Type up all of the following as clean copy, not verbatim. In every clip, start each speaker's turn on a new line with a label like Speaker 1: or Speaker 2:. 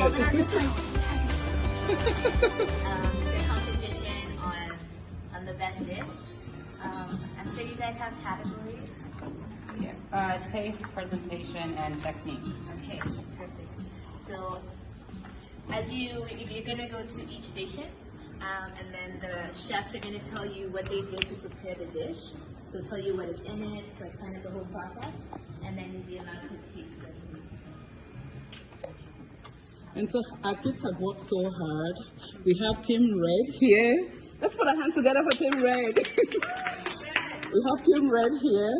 Speaker 1: It's a competition on the best dish. I'm sure you guys have categories.
Speaker 2: Yeah. Taste, presentation, and techniques.
Speaker 1: Okay, perfect. So you're gonna go to each station, and then the chefs are gonna tell you what they did to prepare the dish. They'll tell you what is in it, so kind of the whole process, and then you'll be allowed to taste it.
Speaker 3: And so our kids have worked so hard. We have Team Red here. Let's put our hands together for Team Red. We have Team Red here,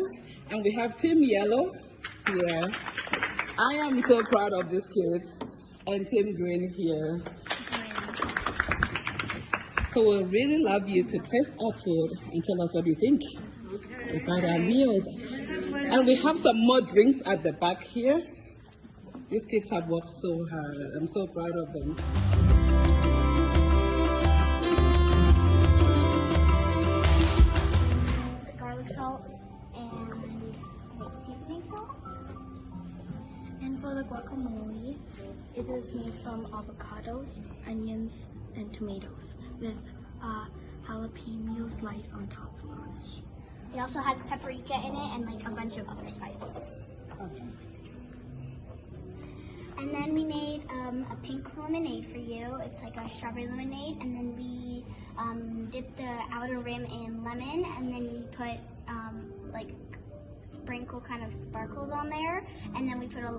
Speaker 3: and we have Team Yellow here. I am so proud of these kids, and Team Green here. So we'll really love you to taste our food and tell us what you think about our meals. And we have some more drinks at the back here. These kids have worked so hard. I'm so proud of them.
Speaker 4: Garlic salt and like seasoning salt. And for the guacamole, it is made from avocados, onions, and tomatoes with jalapeno slice on top for garnish. It also has paprika in it and like a bunch of other spices.
Speaker 3: Okay.
Speaker 4: And then we made a pink lemonade for you. It's like a strawberry lemonade, and then we dipped the outer rim in lemon, and then we put like sprinkle kind of sparkles on there, and then we put a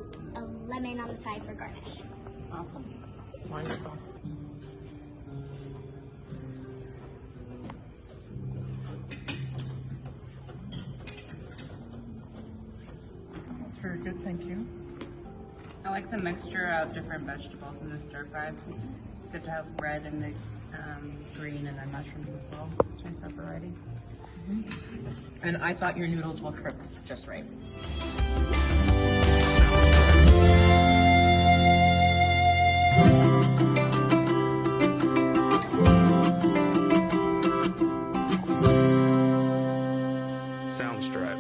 Speaker 4: lemon on the side for garnish.
Speaker 3: Awesome. Wonderful.
Speaker 5: That's very good, thank you.
Speaker 2: I like the mixture of different vegetables in the stir fry. It's good to have red and the green and then mushrooms as well. It's nice to have variety.
Speaker 5: And I thought your noodles were cooked just right.
Speaker 6: Soundstripe.